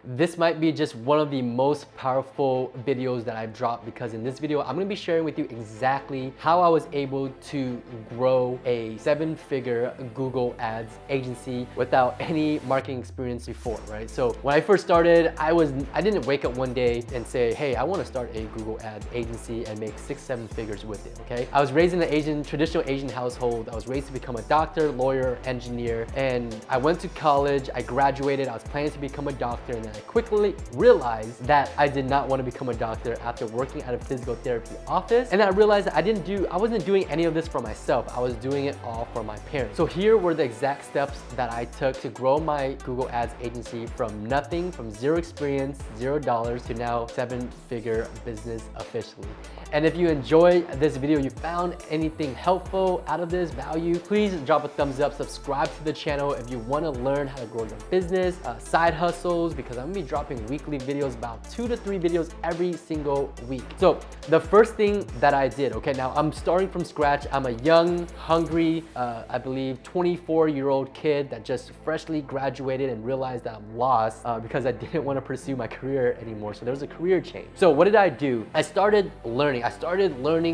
this might be just one of the most powerful videos that I've dropped, because in this video, I'm gonna be sharing with you exactly how I was able to grow a 7-figure Google Ads agency without any marketing experience before, right? So when I first started, I didn't wake up one day and say, hey, I wanna start a Google Ads agency and make 6-7 figures with it, okay? I was raised in an traditional Asian household. I was raised to become a doctor, lawyer, engineer, and I went to college, I graduated, I was planning to become a doctor, and then I quickly realized that I did not want to become a doctor after working at a physical therapy office. And I realized that I wasn't doing any of this for myself. I was doing it all for my parents. So here were the exact steps that I took to grow my Google Ads agency from nothing, from zero experience, $0 to now 7-figure business officially. And if you enjoyed this video, you found anything helpful out of this value, please drop a thumbs up, subscribe to the channel if you want to learn how to grow your business, side hustles, because I'm gonna be dropping weekly videos, about 2 to 3 videos every single week. So the first thing that I did, okay, now I'm starting from scratch. I'm a young, hungry, I believe 24-year-old kid that just freshly graduated and realized that I'm lost because I didn't want to pursue my career anymore. So there was a career change. So what did I do? I started learning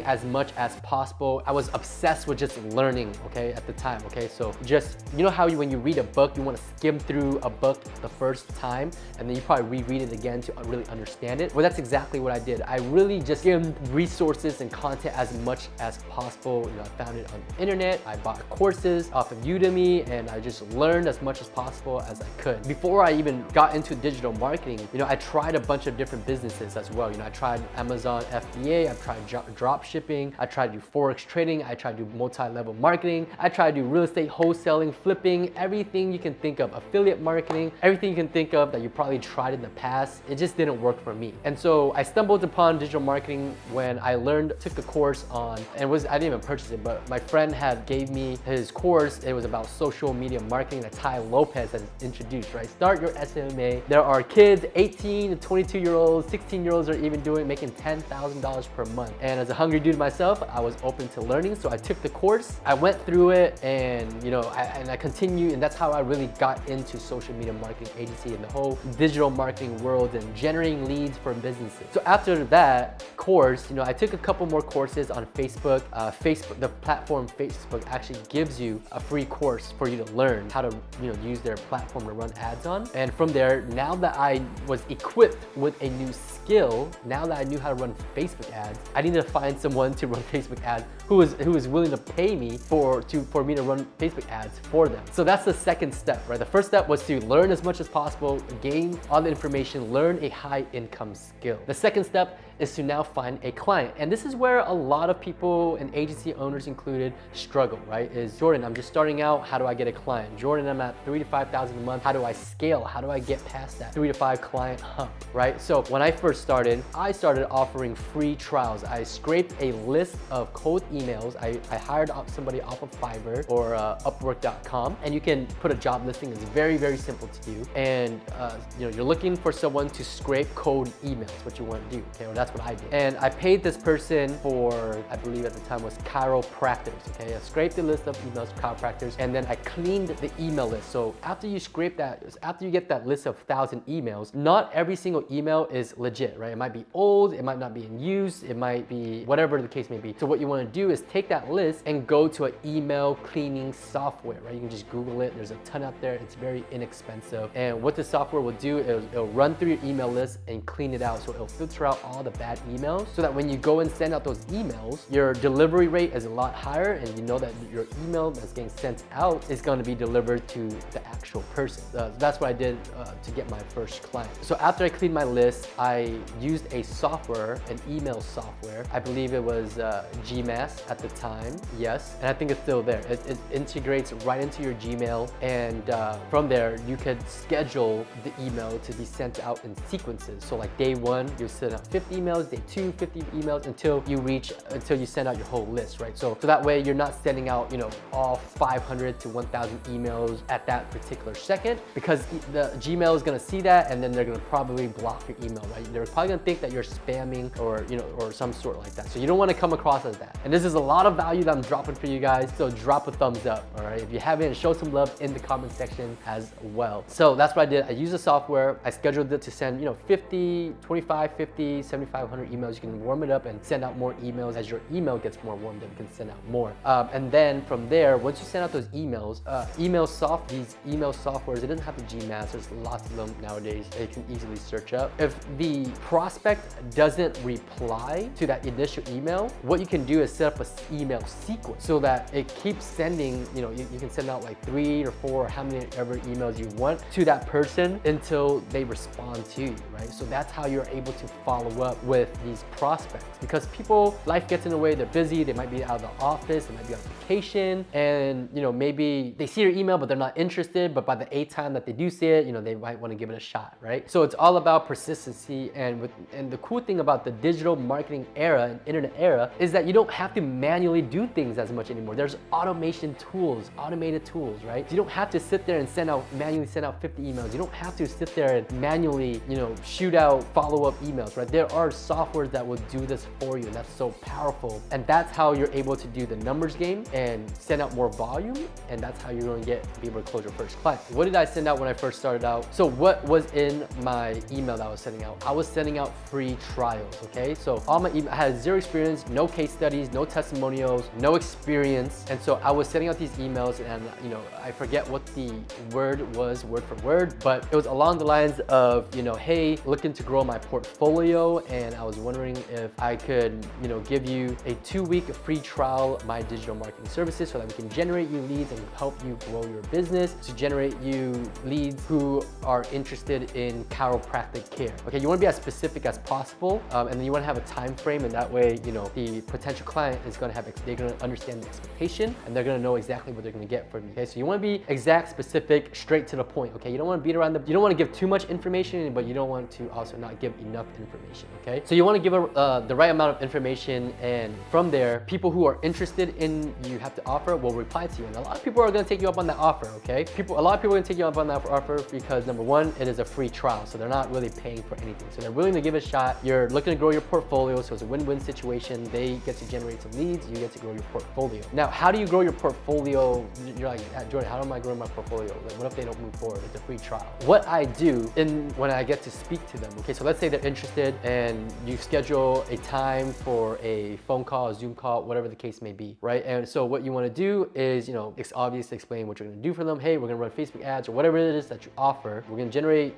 as much as possible. I was obsessed with just learning, okay, at the time, okay? So just, you know how when you read a book, you want to skim through a book the first time, and then you probably reread it again to really understand it? Well, that's exactly what I did. I really just skimmed resources and content as much as possible. You know, I found it on the internet, I bought courses off of Udemy, and I just learned as much as possible as I could. Before I even got into digital marketing, you know, I tried a bunch of different businesses as well. You know, I tried Amazon FBA, I tried drop shipping, I tried to do Forex trading, I tried to do multi-level marketing, I tried to do real estate wholesaling, flipping, everything you can think of, affiliate marketing, everything you can think of that you probably tried in the past. It just didn't work for me. And so I stumbled upon digital marketing when I took a course on, and I didn't even purchase it, but my friend gave me his course. It was about social media marketing that Tai Lopez has introduced, right? Start your SMA. There are kids, 18 to 22-year-olds, 16-year-olds are even making $10,000 per month. And as a hungry dude myself, I was open to learning. So I took the course, I went through it, and you know, I continued, and that's how I really got into social media marketing agency and the whole digital marketing world and generating leads for businesses. So after that course, you know, I took a couple more courses on Facebook. The platform Facebook actually gives you a free course for you to learn how to, you know, use their platform to run ads on. And from there, now that I was equipped with a new skill, now that I knew how to run Facebook ads, I needed to find someone to run Facebook ads who was willing to pay me for me to run Facebook ads for them. So that's the second step, right? The first step was to learn as much as possible, gain all the information, learn a high income skill. The second step is to now find a client. And this is where a lot of people, and agency owners included, struggle, right? Is, Jordan, I'm just starting out, how do I get a client? Jordan, I'm at $3,000 to $5,000 a month, how do I scale? How do I get past that 3 to 5 client hump, right? So when I first started, I started offering free trials. I scraped a list of cold emails. I hired somebody off of Fiverr or Upwork.com, and you can put a job listing. It's very, very simple to do. And you know, you're looking for someone to scrape cold emails, what you want to do, okay? Well, that's what I did. And I paid this person for, I believe at the time was chiropractors, okay? I scraped the list of emails, chiropractors, and then I cleaned the email list. So after you scrape that, after you get that list of 1,000 emails, not every single email is legit, right? It might be old, it might not be in use, it might be whatever the case may be. So what you want to do is take that list and go to an email cleaning software, right? You can just Google it. There's a ton out there. It's very inexpensive. And what the software will do is it'll run through your email list and clean it out. So it'll filter out all the bad emails so that when you go and send out those emails, your delivery rate is a lot higher, and you know that your email that's getting sent out is going to be delivered to the actual person. That's what I did to get my first client. So after I cleaned my list, I used a software, an email software. I believe it was Gmail at the time, yes, and I think it's still there. It integrates right into your Gmail, and from there you could schedule the email to be sent out in sequences. So like day 1, you send out 50 emails, day 2, 50 emails until you send out your whole list, right? So that way you're not sending out, you know, all 500 to 1,000 emails at that particular second, because the Gmail is gonna see that, and then they're gonna probably block your email, right? They're probably gonna think that you're spamming or, you know, or some sort like that. So you don't wanna come across as that. And this is a lot of value that I'm dropping for you guys, so drop a thumbs up, all right? If you haven't, show some love in the comment section as well. So that's what I did. I used a software software. I scheduled it to send, 50, 25, 50, 7,500 emails. You can warm it up and send out more emails. As your email gets more warmed up, you can send out more. And then from there, once you send out those emails, these email softwares, it doesn't have the Gmail. There's lots of them nowadays that you can easily search up. If the prospect doesn't reply to that initial email, what you can do is set up an email sequence so that it keeps sending, you can send out like 3 or 4 or how many ever emails you want to that person until they respond to you, right? So that's how you're able to follow up with these prospects, because life gets in the way, they're busy, they might be out of the office, they might be on vacation, and maybe they see your email but they're not interested, but by the 8th time that they do see it, they might want to give it a shot, right? So it's all about persistency, and the cool thing about the digital marketing era and internet era is that you don't have to manually do things as much anymore. There's automated tools, right? You don't have to sit there and manually send out 50 emails. You don't have to sit there and manually, shoot out follow-up emails, right? There are softwares that will do this for you, and that's so powerful. And that's how you're able to do the numbers game and send out more volume, and that's how you're going to be able to close your first client. What did I send out when I first started out? So what was in my email that I was sending out? I was sending out free trials, okay? So all my email, I had zero experience, no case studies, no testimonials, no experience. And so I was sending out these emails, and I forget what the word was word for word, but it was along the lines of, hey, looking to grow my portfolio, and I was wondering if I could, give you a 2-week free trial of my digital marketing services so that we can generate you leads and help you grow your business, to generate you leads who are interested in chiropractic care. Okay, you want to be as specific as possible, and then you want to have a time frame, and that way, the potential client is going to they're going to understand the expectation, and they're going to know exactly what they're going to get from you. Okay, so you want to be exact, specific, straight to the point. Okay, you don't want to beat around you don't want to give too much information, but you don't want to also not give enough information. Okay, so you want to give the right amount of information, and from there, people who are interested in you have to offer will reply to you, and a lot of people are going to take you up on that offer. Okay, a lot of people are going to take you up on that offer because number one, it is a free trial, so they're not really paying for anything, so they're willing to give it a shot. You're looking to grow your portfolio, so it's a win-win situation. They get to generate some leads, you get to grow your portfolio. Now, how do you grow your portfolio? You're like, Jordan, how am I growing my portfolio? Like, what if they don't move forward? It's a free trial. What I do when I get to speak to them, okay, so let's say they're interested and you schedule a time for a phone call, a Zoom call, whatever the case may be, right? And so what you want to do is, it's obvious to explain what you're going to do for them. Hey, we're going to run Facebook ads or whatever it is that you offer. We're going to generate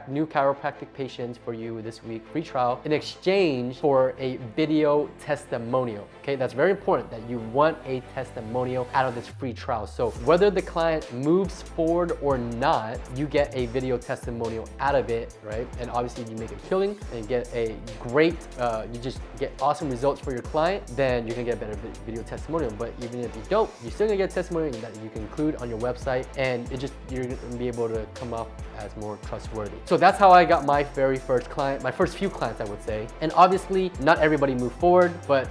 new chiropractic patients for you this week, free trial, in exchange for a video testimonial. Okay, that's very important that you want a testimonial out of this free trial. So whether the client moves forward or not, you get a video testimonial out of it, right? And obviously you make a killing and get a great, you just get awesome results for your client, then you're gonna get a better video testimonial. But even if you don't, you're still gonna get a testimonial that you can include on your website, and you're gonna be able to come up as more trustworthy. So that's how I got my very first client, my first few clients, I would say. And obviously not everybody moved forward, but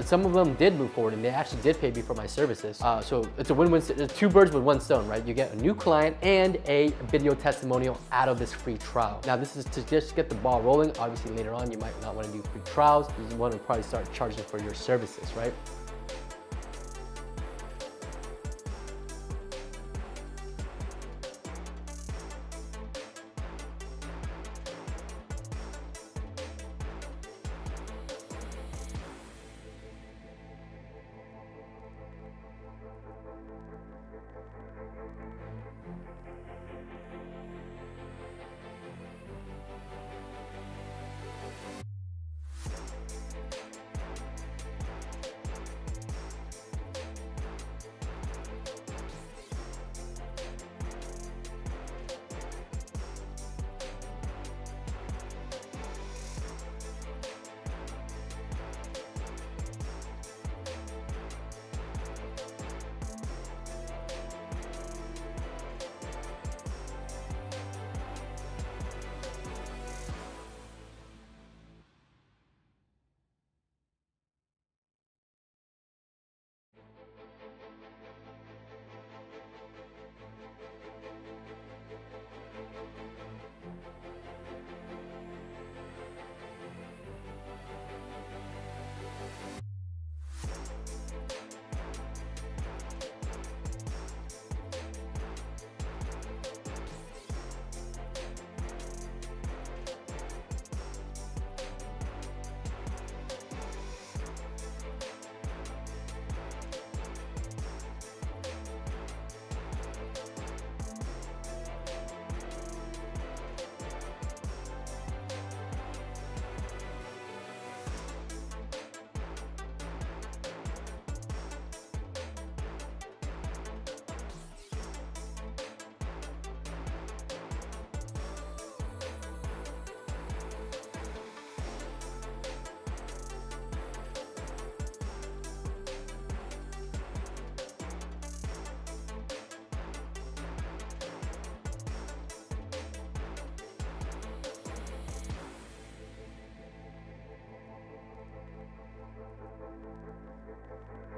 some of them did move forward, and they actually did pay me for my services. So it's a win-win, two birds with one stone, right? You get a new client and a video testimonial out of this free trial. Now this is to just get the ball rolling. Obviously later on, you might not want to do free trials. You want to probably start charging for your services, right?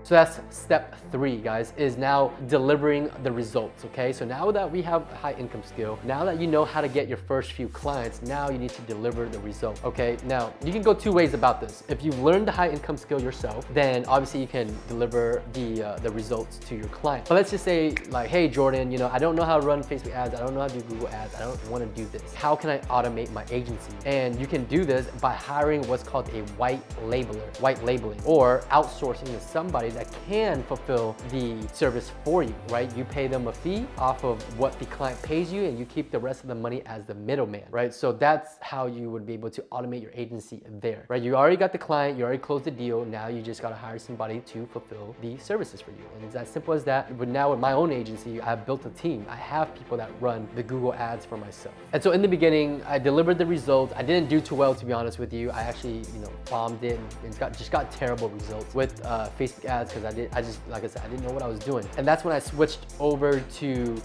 So that's step 3, guys, is now delivering the results, okay? So now that we have a high income skill, now that you know how to get your first few clients, now you need to deliver the result, okay? Now, you can go 2 ways about this. If you've learned the high income skill yourself, then obviously you can deliver the results to your client. But let's just say like, hey, Jordan, I don't know how to run Facebook ads. I don't know how to do Google ads. I don't want to do this. How can I automate my agency? And you can do this by hiring what's called a white labeling, or outsourcing to somebody that can fulfill the service for you, right? You pay them a fee off of what the client pays you, and you keep the rest of the money as the middleman, right? So that's how you would be able to automate your agency there, right? You already got the client, you already closed the deal. Now you just got to hire somebody to fulfill the services for you. And it's as simple as that. But now with my own agency, I've built a team. I have people that run the Google ads for myself. And so in the beginning, I delivered the results. I didn't do too well, to be honest with you. I actually, bombed it and just got terrible results with Facebook ads because like I said, I didn't know what I was doing. And that's when I switched over to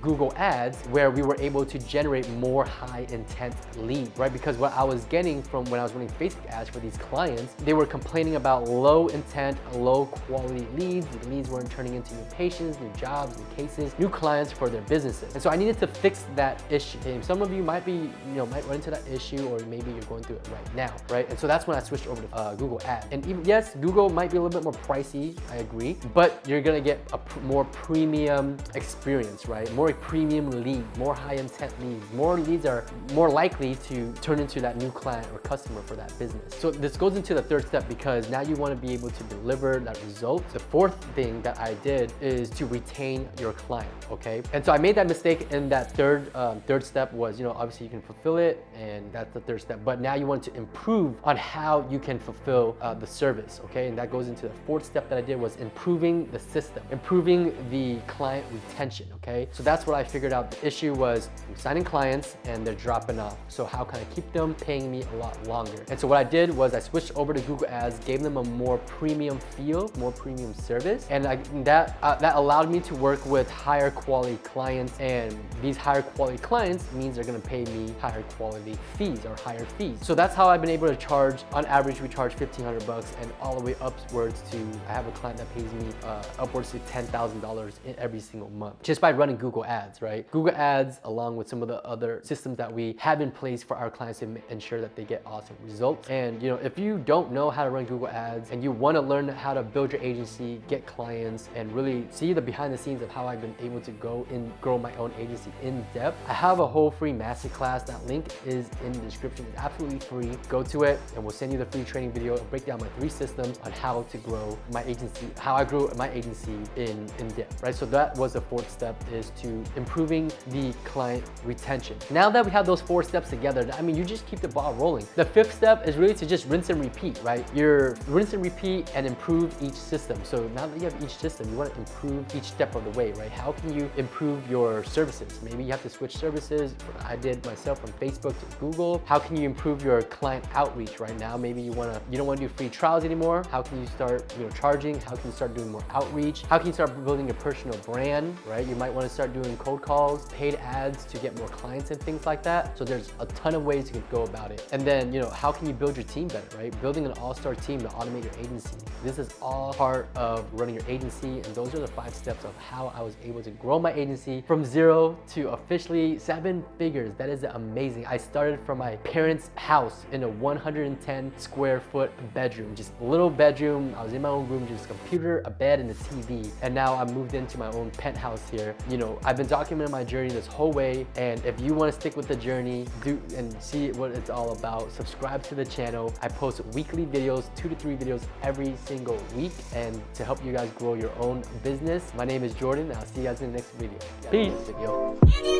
Google ads, where we were able to generate more high intent leads, right? Because what I was getting from when I was running Facebook ads for these clients, they were complaining about low intent, low quality leads. The leads weren't turning into new patients, new jobs, new cases, new clients for their businesses. And so I needed to fix that issue. And some of you might be, might run into that issue, or maybe you're going through it right now, right? And so that's when I switched over to Google ads. And even, yes, Google might be a little bit more pricey, I agree, but you're gonna get a more premium experience, right? More premium lead, more high intent leads. More leads are more likely to turn into that new client or customer for that business. So this goes into the 3rd step, because now you want to be able to deliver that result. The 4th thing that I did is to retain your client, okay? And so I made that mistake in that third step was, obviously you can fulfill it, and that's the 3rd step, but now you want to improve on how you can fulfill the service, okay? And that goes into the 4th step that I did, was improving the system, improving the client retention, okay? So that's what I figured out. The issue was I'm signing clients and they're dropping off. So how can I keep them paying me a lot longer? And so what I did was I switched over to Google ads, gave them a more premium feel, more premium service, and that allowed me to work with higher quality clients. And these higher quality clients means they're gonna pay me higher quality fees, or higher fees. So that's how I've been able to charge. On average, we charge $1,500, and all the way upwards to, I have a client that pays me upwards to $10,000 in every single month, just by running Google ads, right? Google ads, along with some of the other systems that we have in place for our clients to ensure that they get awesome results. And if you don't know how to run Google ads and you want to learn how to build your agency, get clients, and really see the behind the scenes of how I've been able to grow my own agency in depth, I have a whole free masterclass. That link is in the description. It's absolutely free. Go to it and we'll send you the free training video. It'll break down my 3 systems on how to grow my agency, how I grew my agency in depth, right? So that was the 4th step, is to improving the client retention. Now that we have those 4 steps together, I mean, you just keep the ball rolling. The 5th step is really to just rinse and repeat, right? You're rinse and repeat and improve each system. So now that you have each system, you want to improve each step of the way, right? How can you improve your services? Maybe you have to switch services. I did myself from Facebook to Google. How can you improve your client outreach right now? Maybe you don't want to do free trials anymore. How can you start, charging? How can you start doing more outreach? How can you start building a personal brand, right? You might want to start doing cold calls, paid ads to get more clients and things like that. So there's a ton of ways you can go about it. And then, how can you build your team better, right? Building an all-star team to automate your agency. This is all part of running your agency. And those are the 5 steps of how I was able to grow my agency from 0 to officially 7 figures. That is amazing. I started from my parents' house in a 110 square foot bedroom, just a little bedroom. I was in my own room, just a computer, a bed, and a TV. And now I moved into my own penthouse here. I've been documenting my journey this whole way. And if you want to stick with the journey, and see what it's all about, subscribe to the channel. I post weekly videos, 2 to 3 videos every single week, and to help you guys grow your own business. My name is Jordan, and I'll see you guys in the next video. Peace.